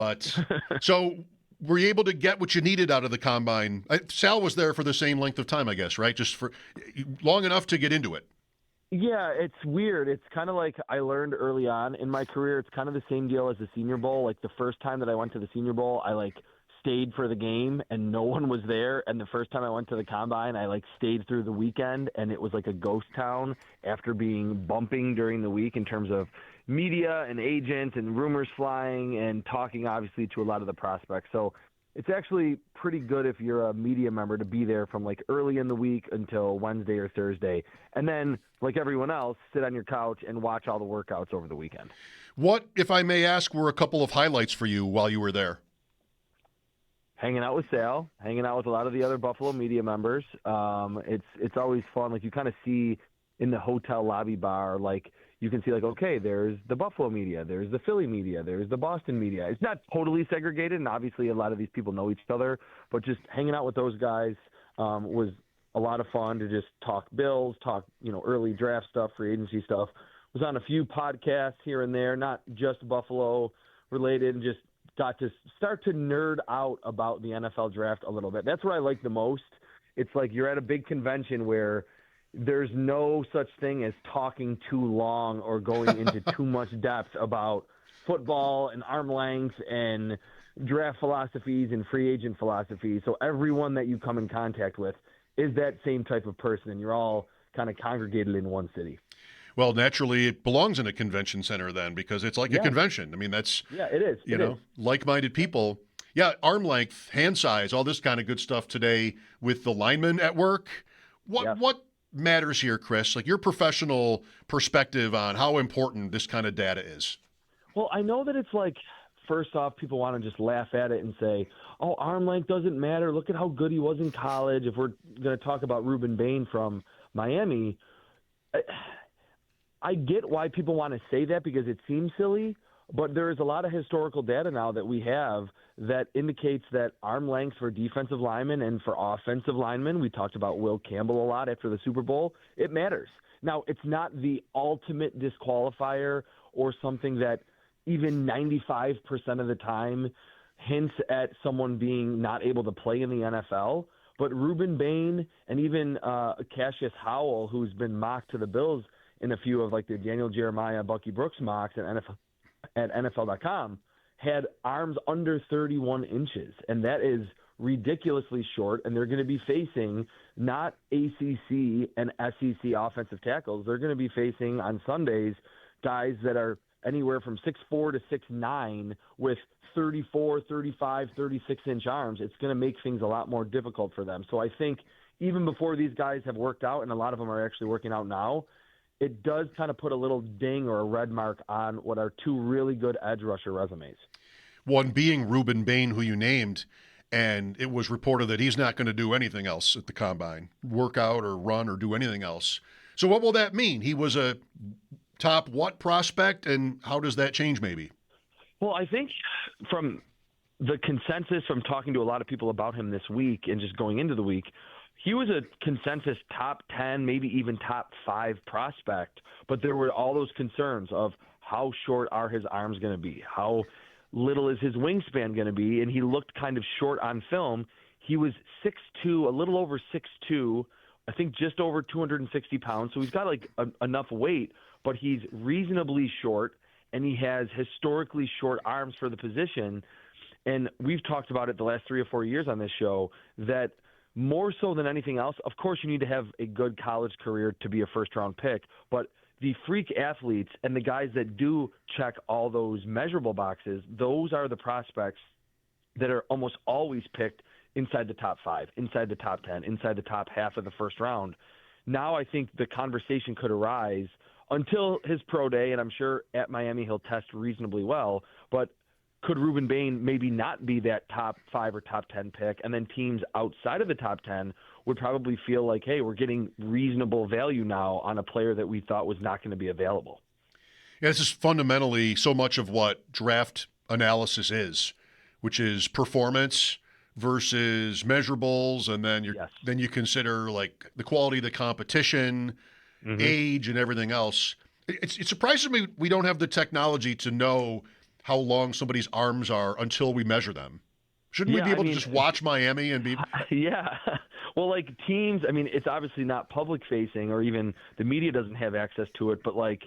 But so were you able to get what you needed out of the combine? Sal was there for the same length of time, I guess, right? Just for long enough to get into it. Yeah, it's weird. It's kind of like I learned early on in my career. It's kind of the same deal as the Senior Bowl. Like the first time that I went to the Senior Bowl, I stayed for the game and no one was there. And the first time I went to the combine, I stayed through the weekend and it was like a ghost town after being bumping during the week in terms of media and agents and rumors flying and talking obviously to a lot of the prospects. So it's actually pretty good if you're a media member to be there from early in the week until Wednesday or Thursday. And then, like everyone else, sit on your couch and watch all the workouts over the weekend. What, if I may ask, were a couple of highlights for you while you were there? Hanging out with Sal, hanging out with a lot of the other Buffalo media members. It's always fun. You kind of see in the hotel lobby bar, you can see okay, there's the Buffalo media, there's the Philly media, there's the Boston media. It's not totally segregated, and obviously a lot of these people know each other, but just hanging out with those guys was a lot of fun to just talk Bills, talk early draft stuff, free agency stuff. Was on a few podcasts here and there, not just Buffalo related, and just got to start to nerd out about the NFL draft a little bit. That's what I like the most. It's you're at a big convention where there's no such thing as talking too long or going into too much depth about football and arm length and draft philosophies and free agent philosophies. So everyone that you come in contact with is that same type of person, and you're all kind of congregated in one city. Well, naturally, it belongs in a convention center then, because it's like a convention. I mean, that's it is. Like-minded people. Yeah, arm length, hand size, all this kind of good stuff today with the linemen at work. What matters here, Chris? Your professional perspective on how important this kind of data is. Well, I know that it's first off, people want to just laugh at it and say, oh, arm length doesn't matter. Look at how good he was in college. If we're going to talk about Reuben Bain from Miami, I get why people want to say that because it seems silly, but there is a lot of historical data now that we have that indicates that arm length for defensive linemen and for offensive linemen, we talked about Will Campbell a lot after the Super Bowl, it matters. Now, it's not the ultimate disqualifier or something that even 95% of the time hints at someone being not able to play in the NFL. But Reuben Bain and even Cassius Howell, who's been mocked to the Bills in a few of the Daniel Jeremiah, Bucky Brooks mocks at NFL.com, had arms under 31 inches. And that is ridiculously short. And they're going to be facing not ACC and SEC offensive tackles. They're going to be facing on Sundays guys that are anywhere from 6'4" to 6'9" with 34, 35, 36-inch arms. It's going to make things a lot more difficult for them. So I think even before these guys have worked out, and a lot of them are actually working out now, it does kind of put a little ding or a red mark on what are two really good edge rusher resumes. One being Reuben Bain, who you named, and it was reported that he's not going to do anything else at the combine, work out or run or do anything else. So what will that mean? He was a top what prospect, and how does that change maybe? Well, I think from the consensus from talking to a lot of people about him this week and just going into the week, he was a consensus top 10, maybe even top 5 prospect, but there were all those concerns of how short are his arms going to be? How little is his wingspan going to be? And he looked kind of short on film. He was 6'2", a little over 6'2", I think just over 260 pounds. So he's got enough weight, but he's reasonably short, and he has historically short arms for the position. And we've talked about it the last 3 or 4 years on this show that more so than anything else, of course, you need to have a good college career to be a first-round pick, but the freak athletes and the guys that do check all those measurable boxes, those are the prospects that are almost always picked inside the top 5, inside the top 10, inside the top half of the first round. Now I think the conversation could arise until his pro day, and I'm sure at Miami he'll test reasonably well, but could Reuben Bain maybe not be that top 5 or top 10 pick, and then teams outside of the top 10 would probably feel like, hey, we're getting reasonable value now on a player that we thought was not going to be available. Yeah, this is fundamentally so much of what draft analysis is, which is performance versus measurables, and then then you consider the quality of the competition, age, and everything else. It surprises me we don't have the technology to know how long somebody's arms are until we measure them. Shouldn't we Yeah, be I able to mean, just watch Miami and be? yeah. Well, like teams, I mean, it's obviously not public facing or even the media doesn't have access to it, but like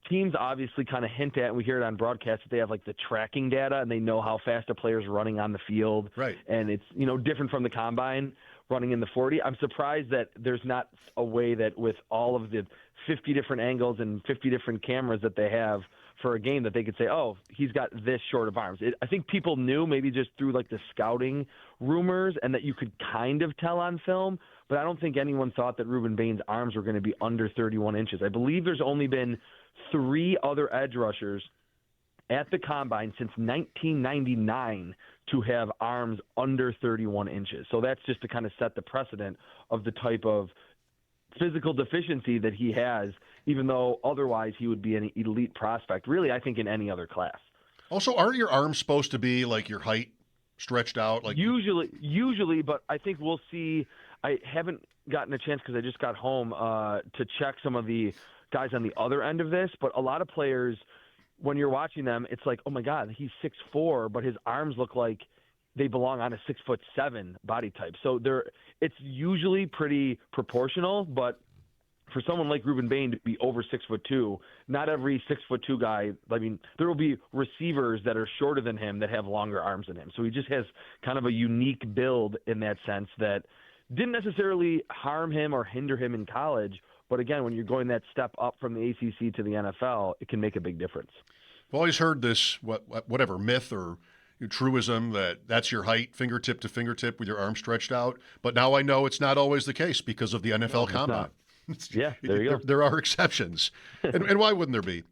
teams obviously kind of hint at, and we hear it on broadcast, that they have like the tracking data and they know how fast a player's running on the field. Right. And it's, you know, different from the combine running in the 40. I'm surprised that there's not a way that with all of the 50 different angles and 50 different cameras that they have for a game that they could say, oh, he's got this short of arms. I think people knew maybe just through like the scouting rumors and that you could kind of tell on film, but I don't think anyone thought that Reuben Bain's arms were going to be under 31 inches. I believe there's only been 3 other edge rushers at the combine since 1999 to have arms under 31 inches. So that's just to kind of set the precedent of the type of physical deficiency that he has, even though otherwise he would be an elite prospect, really, I think, in any other class. Also, aren't your arms supposed to be like your height stretched out? Like Usually, but I think we'll see. I haven't gotten a chance because I just got home to check some of the guys on the other end of this, but a lot of players, when you're watching them, it's like, oh my God, he's 6'4", but his arms look like they belong on a 6'7" body type. So it's usually pretty proportional, but for someone like Reuben Bain to be over 6'2", not every 6'2" guy. I mean, there will be receivers that are shorter than him that have longer arms than him. So he just has kind of a unique build in that sense that didn't necessarily harm him or hinder him in college. But again, when you're going that step up from the ACC to the NFL, it can make a big difference. I've always heard this, whatever myth or truism that's your height, fingertip to fingertip with your arms stretched out. But now I know it's not always the case because of the NFL Combine. Yeah, there you go. There are exceptions. and why wouldn't there be?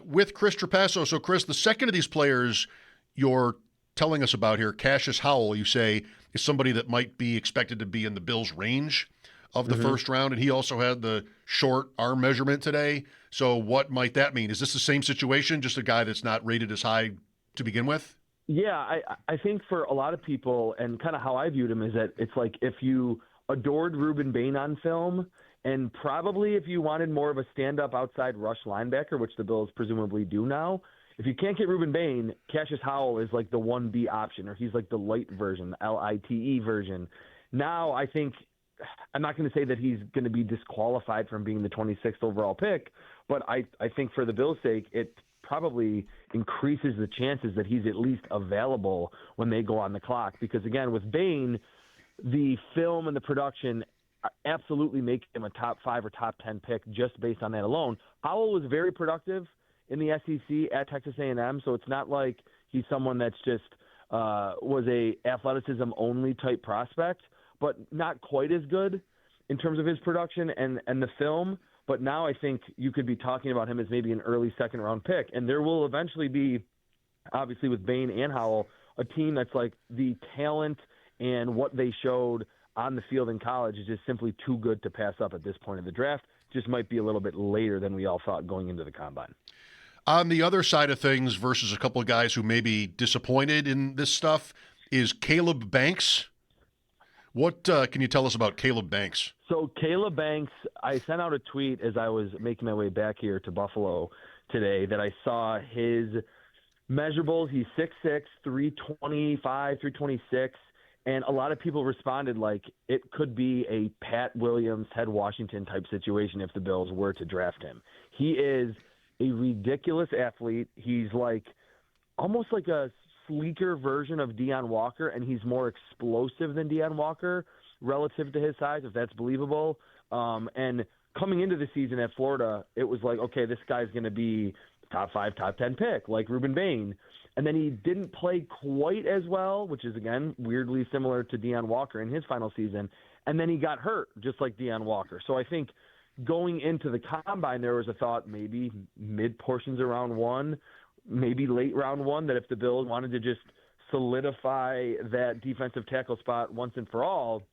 With Chris Trapasso, so Chris, the second of these players you're telling us about here, Cassius Howell, you say is somebody that might be expected to be in the Bills' range of the first round, and he also had the short arm measurement today. So what might that mean? Is this the same situation, just a guy that's not rated as high to begin with? Yeah, I think for a lot of people, and kind of how I viewed him, is that it's like if you adored Reuben Bain on film, and probably if you wanted more of a stand-up outside rush linebacker, which the Bills presumably do now, if you can't get Reuben Bain, Cassius Howell is like the 1B option, or he's like the light version, the LITE version. Now I think I'm not going to say that he's going to be disqualified from being the 26th overall pick, but I think for the Bills' sake, it probably increases the chances that he's at least available when they go on the clock. Because, again, with Bain, the film and the production absolutely make him a top 5 or top 10 pick just based on that alone. Howell was very productive in the SEC at Texas A&M, so it's not like he's someone that's just was a athleticism-only type prospect, but not quite as good in terms of his production and the film. But now I think you could be talking about him as maybe an early second-round pick. And there will eventually be, obviously with Bain and Howell, a team that's like the talent and what they showed on the field in college is just simply too good to pass up at this point in the draft. Just might be a little bit later than we all thought going into the combine. On the other side of things, versus a couple of guys who may be disappointed in this stuff, is Caleb Banks. What can you tell us about Caleb Banks? So Caleb Banks, I sent out a tweet as I was making my way back here to Buffalo today that I saw his measurables. He's 6'6", 325, 326, and a lot of people responded like it could be a Pat Williams, Ted Washington type situation if the Bills were to draft him. He is a ridiculous athlete. He's like almost like a sleeker version of Deion Walker, and he's more explosive than Deion Walker relative to his size, if that's believable. And coming into the season at Florida, it was like, okay, this guy's going to be top 5, top 10 pick, like Reuben Bain. And then he didn't play quite as well, which is, again, weirdly similar to Deion Walker in his final season. And then he got hurt, just like Deion Walker. So I think going into the combine, there was a thought maybe mid portions of round 1, maybe late round 1, that if the Bills wanted to just solidify that defensive tackle spot once and for all,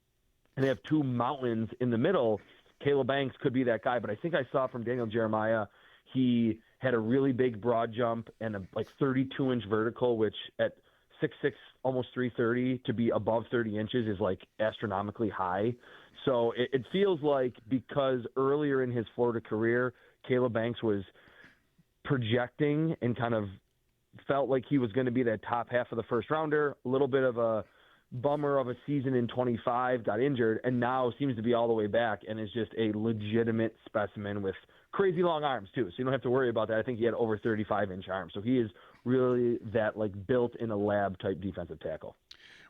and they have two mountains in the middle, Caleb Banks could be that guy. But I think I saw from Daniel Jeremiah, he had a really big broad jump and a 32-inch vertical, which at 6'6", almost 330, to be above 30 inches is like astronomically high. So it feels like because earlier in his Florida career, Caleb Banks was projecting and kind of felt like he was going to be that top half of the first rounder, a little bit of a bummer of a season in 25, got injured, and now seems to be all the way back and is just a legitimate specimen with crazy long arms too. So you don't have to worry about that. I think he had over 35-inch arms. So he is really that like built in a lab type defensive tackle.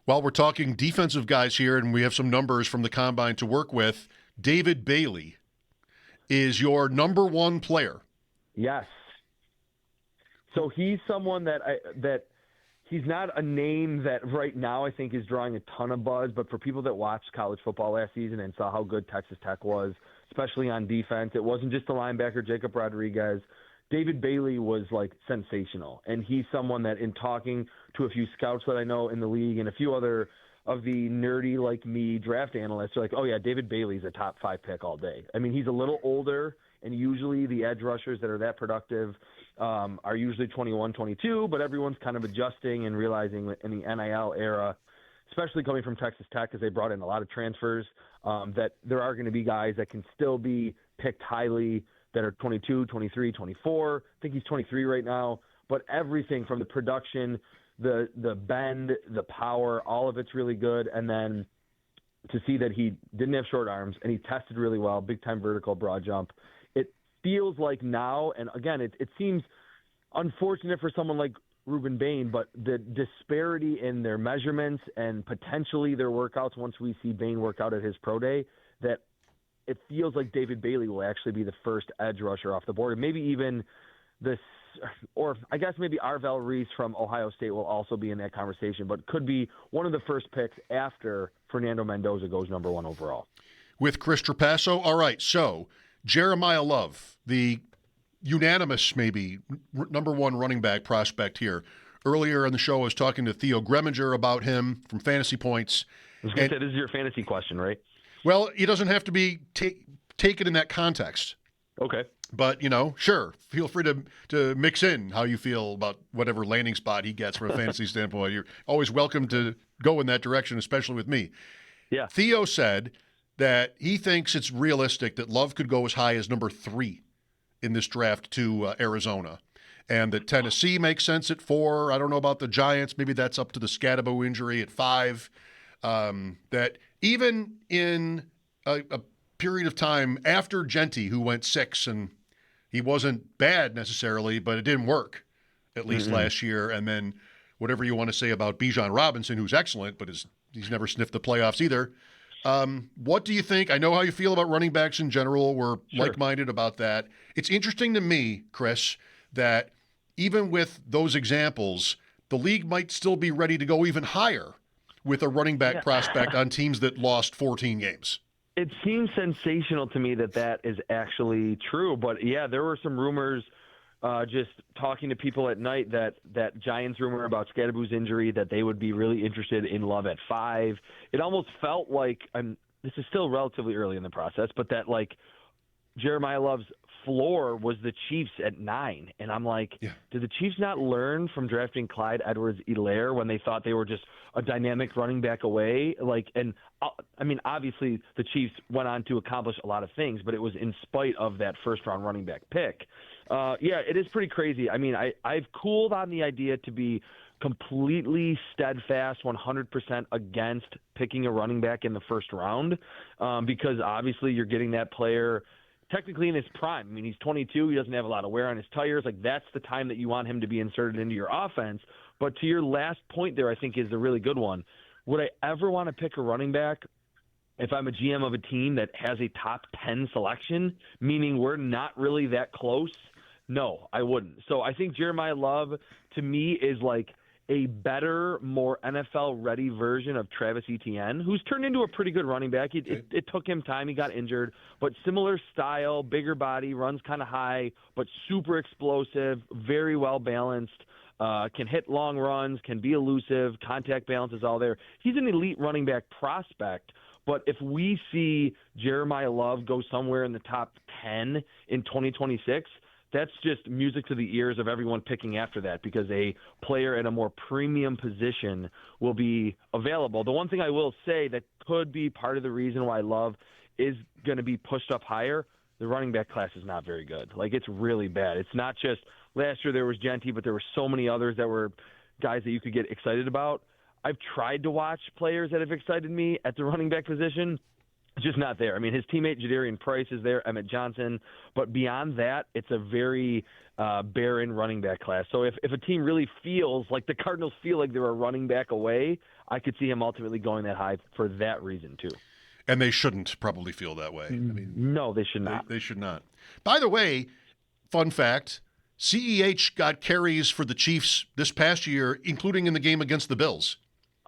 While we're talking defensive guys here, and we have some numbers from the combine to work with, David Bailey is your number one player. Yes. So he's someone that he's not a name that right now I think is drawing a ton of buzz, but for people that watched college football last season and saw how good Texas Tech was, especially on defense, it wasn't just the linebacker Jacob Rodriguez. David Bailey was like sensational, and he's someone that in talking to a few scouts that I know in the league and a few other of the nerdy like me draft analysts are like, oh yeah, David Bailey's a top 5 pick all day. I mean, he's a little older, and usually the edge rushers that are that productive are usually 21, 22, but everyone's kind of adjusting and realizing that in the NIL era, especially coming from Texas Tech, because they brought in a lot of transfers, that there are going to be guys that can still be picked highly that are 22, 23, 24. I think he's 23 right now. But everything from the production, the bend, the power, all of it's really good. And then to see that he didn't have short arms and he tested really well, big-time vertical broad jump, it feels like now, and again, it seems unfortunate for someone like Reuben Bain, but the disparity in their measurements and potentially their workouts once we see Bain work out at his pro day, that it feels like David Bailey will actually be the first edge rusher off the board. And maybe even this, or I guess maybe Arvell Reese from Ohio State will also be in that conversation, but could be one of the first picks after Fernando Mendoza goes number 1 overall. With Chris Trapasso. All right, so Jeremiah Love, the unanimous maybe number 1 running back prospect here. Earlier in the show, I was talking to Theo Greminger about him from Fantasy Points. I was going to say, this is your fantasy question, right? Well, it doesn't have to be taken in that context. Okay. But, sure, feel free to mix in how you feel about whatever landing spot he gets from a fantasy standpoint. You're always welcome to go in that direction, especially with me. Yeah. Theo said that he thinks it's realistic that Love could go as high as number 3 in this draft to Arizona, and that Tennessee makes sense at 4. I don't know about the Giants. Maybe that's up to the Scadabo injury at 5. That even in a period of time after Genty, who went 6, and he wasn't bad necessarily, but it didn't work, at least last year. And then whatever you want to say about Bijan Robinson, who's excellent, but he's never sniffed the playoffs either. What do you think? I know how you feel about running backs in general. We're like-minded about that. It's interesting to me, Chris, that even with those examples, the league might still be ready to go even higher with a running back prospect on teams that lost 14 games. It seems sensational to me that is actually true. But, yeah, there were some rumors just talking to people at night that Giants rumor about Scadabu's injury, that they would be really interested in Love at 5. It almost felt like this is still relatively early in the process, but that, like, Jeremiah Love's floor was the Chiefs at 9. And I'm like, did the Chiefs not learn from drafting Clyde Edwards-Helaire when they thought they were just a dynamic running back away? I mean, obviously the Chiefs went on to accomplish a lot of things, but it was in spite of that first-round running back pick. It is pretty crazy. I mean, I've cooled on the idea to be completely steadfast 100% against picking a running back in the first round because obviously you're getting that player technically in his prime. I mean, he's 22. He doesn't have a lot of wear on his tires. Like, that's the time that you want him to be inserted into your offense. But to your last point there, I think is a really good one. Would I ever want to pick a running back if I'm a GM of a team that has a top 10 selection, meaning we're not really that close? No, I wouldn't. So I think Jeremiah Love, to me, is like a better, more NFL-ready version of Travis Etienne, who's turned into a pretty good running back. It took him time. He got injured. But similar style, bigger body, runs kind of high, but super explosive, very well-balanced, can hit long runs, can be elusive, contact balance is all there. He's an elite running back prospect. But if we see Jeremiah Love go somewhere in the top 10 in 2026, that's just music to the ears of everyone picking after that because a player at a more premium position will be available. The one thing I will say that could be part of the reason why Love is going to be pushed up higher, the running back class is not very good. Like, it's really bad. It's not just Last year there was Genty, but there were so many others that were guys that you could get excited about. I've tried to watch players that have excited me at the running back position. It's just not there. I mean, his teammate Jadarian Price is there, Emmett Johnson, but beyond that, it's a very barren running back class. So if a team really feels like the Cardinals feel like they're a running back away, I could see him ultimately going that high for that reason too. And they shouldn't probably feel that way. I mean, no, they should not. They should not. By the way, fun fact, CEH got carries for the Chiefs this past year, including in the game against the Bills.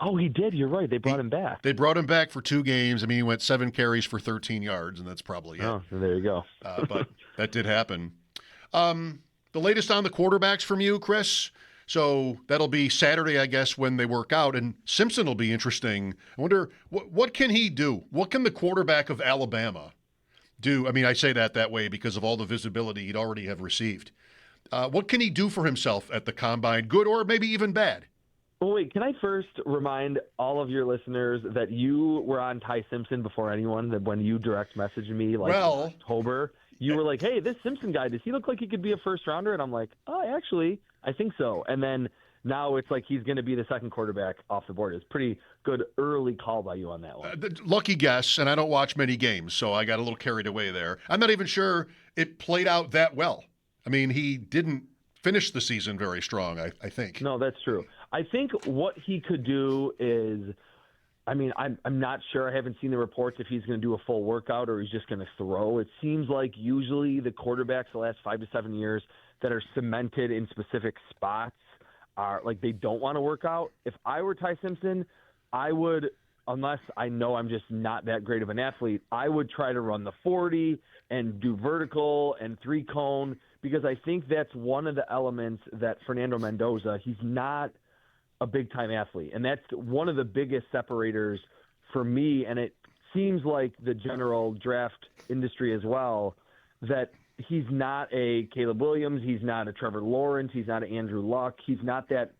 Oh, he did. You're right. They brought him back. They brought him back for 2 games. I mean, he went 7 carries for 13 yards, and that's probably it. Oh, there you go. But that did happen. The latest on the quarterbacks from you, Chris. So that'll be Saturday, I guess, when they work out. And Simpson will be interesting. I wonder, what can he do? What can the quarterback of Alabama do? I mean, I say that way because of all the visibility he'd already have received. What can he do for himself at the Combine, good or maybe even bad? Well, wait, can I first remind all of your listeners that you were on Ty Simpson before anyone, that when you direct messaged me in October, you were like, hey, this Simpson guy, does he look like he could be a first-rounder? And I'm like, oh, actually, I think so. And then now it's like he's going to be the second quarterback off the board. It's pretty good early call by you on that one. Lucky guess, and I don't watch many games, so I got a little carried away there. I'm not even sure it played out that well. I mean, he didn't finish the season very strong, I think. No, that's true. I think what he could do is, I mean, I'm not sure. I haven't seen the reports if he's going to do a full workout or he's just going to throw. It seems like usually the quarterbacks the last 5 to 7 years that are cemented in specific spots are like they don't want to work out. If I were Ty Simpson, I would, unless I know I'm just not that great of an athlete, I would try to run the 40 and do vertical and 3-cone because I think that's one of the elements that Fernando Mendoza, he's not a big-time athlete. And that's one of the biggest separators for me, and it seems like the general draft industry as well, that he's not a Caleb Williams, he's not a Trevor Lawrence, he's not an Andrew Luck, he's not that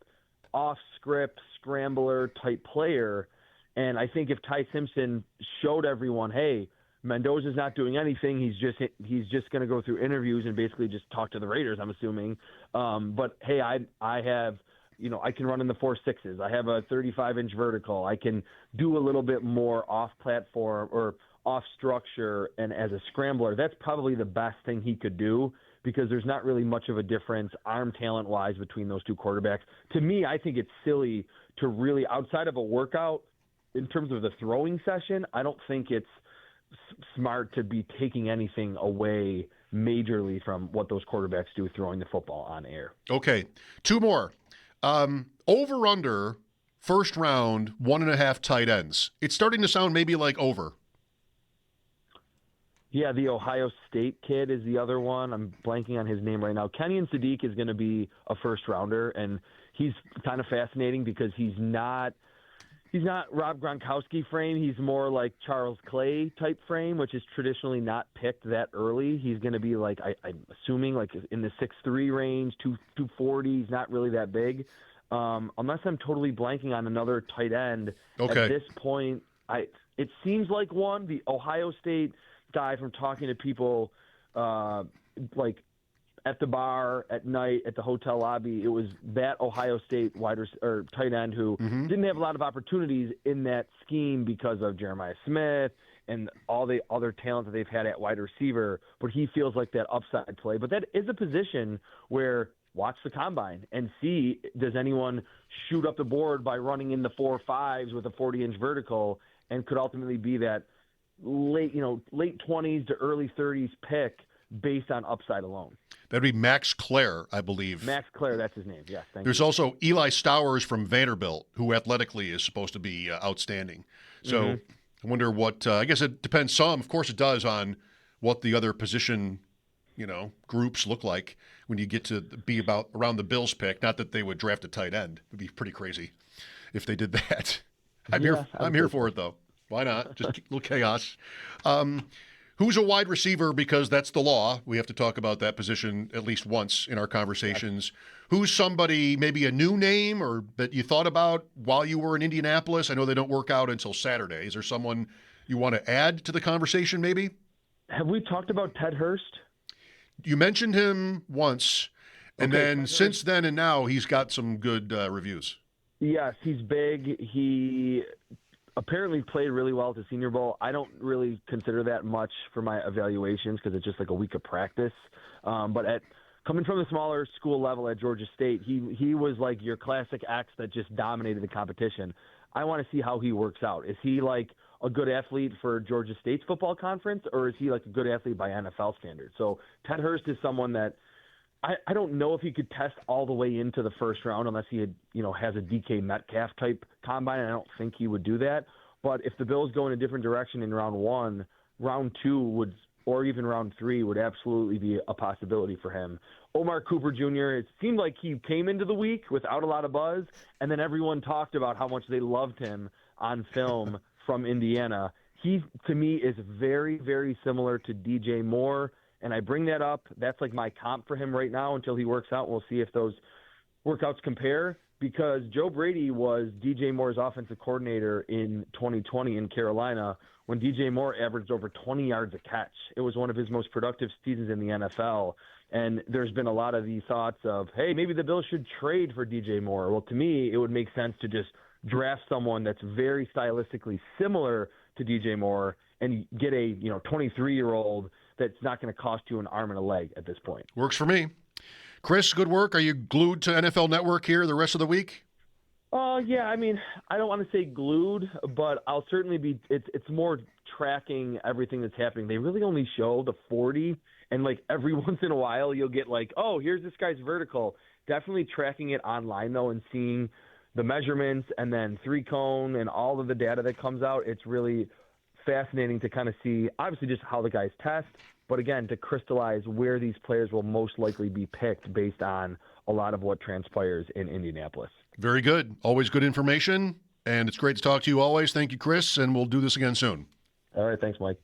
off-script scrambler type player. And I think if Ty Simpson showed everyone, hey, Mendoza's not doing anything, he's just going to go through interviews and basically just talk to the Raiders, I'm assuming. But hey, I have, I can run in the 4.6s. I have a 35-inch vertical. I can do a little bit more off-platform or off-structure and as a scrambler. That's probably the best thing he could do because there's not really much of a difference arm talent-wise between those two quarterbacks. To me, I think it's silly to really, outside of a workout, in terms of the throwing session, I don't think it's smart to be taking anything away majorly from what those quarterbacks do throwing the football on air. Okay, 2 more. Over under first round 1.5 tight ends. It's starting to sound maybe like over. Yeah, the Ohio State kid is the other one. I'm blanking on his name right now. Kenyon Sadiq is going to be a first rounder, and he's kind of fascinating because he's not Rob Gronkowski frame. He's more like Charles Clay type frame, which is traditionally not picked that early. He's going to be like, I'm assuming like in the 6'3" range, 240. He's not really that big. Unless I'm totally blanking on another tight end. Okay. At this point, it seems like the Ohio State guy from talking to people like at the bar at night at the hotel lobby, it was that Ohio State tight end who didn't have a lot of opportunities in that scheme because of Jeremiah Smith and all the other talent that they've had at wide receiver, but he feels like that upside play. But that is a position where watch the combine and see, does anyone shoot up the board by running in the 4.5s with a 40-inch vertical and could ultimately be that late 20s to early 30s pick based on upside alone. That'd be Max Clare, I believe. Max Clare, that's his name. Yes, thank you. There's also Eli Stowers from Vanderbilt, who athletically is supposed to be outstanding. So I wonder what, I guess it depends some, of course it does, on what the other position, groups look like when you get to be around the Bills pick. Not that they would draft a tight end. It would be pretty crazy if they did that. I'm here for it, though. Why not? Just a little chaos. Who's a wide receiver? Because that's the law. We have to talk about that position at least once in our conversations. Who's somebody, maybe a new name or that you thought about while you were in Indianapolis? I know they don't work out until Saturday. Is there someone you want to add to the conversation maybe? Have we talked about Ted Hurst? You mentioned him once. And Okay, then since then and now, he's got some good reviews. Yes, he's big. He apparently played really well at the Senior Bowl. I don't really consider that much for my evaluations because it's just like a week of practice. But coming from the smaller school level at Georgia State, he was like your classic X that just dominated the competition. I want to see how he works out. Is he like a good athlete for Georgia State's football conference, or is he like a good athlete by NFL standards? So Ted Hurst is someone that I don't know if he could test all the way into the first round unless he had, has a DK Metcalf type combine. I don't think he would do that. But if the Bills go in a different direction in round 1, round 2 would, or even round 3 would absolutely be a possibility for him. Omar Cooper Jr., it seemed like he came into the week without a lot of buzz, and then everyone talked about how much they loved him on film from Indiana. He, to me, is very, very similar to DJ Moore. And I bring that up. That's like my comp for him right now until he works out. We'll see if those workouts compare, because Joe Brady was DJ Moore's offensive coordinator in 2020 in Carolina when DJ Moore averaged over 20 yards a catch. It was one of his most productive seasons in the NFL. And there's been a lot of these thoughts of, hey, maybe the Bills should trade for DJ Moore. Well, to me, it would make sense to just draft someone that's very stylistically similar to DJ Moore and get a 23-year-old that's not going to cost you an arm and a leg at this point. Works for me. Chris, good work. Are you glued to NFL Network here the rest of the week? Yeah, I mean, I don't want to say glued, but I'll certainly be. It's more tracking everything that's happening. They really only show the 40, and like every once in a while you'll get like, oh, here's this guy's vertical. Definitely tracking it online though and seeing the measurements and then 3-cone and all of the data that comes out. It's really fascinating to kind of see, obviously, just how the guys test, but again, to crystallize where these players will most likely be picked based on a lot of what transpires in Indianapolis. Very good. Always good information, and it's great to talk to you always. Thank you, Chris, and we'll do this again soon. All right. Thanks, Mike.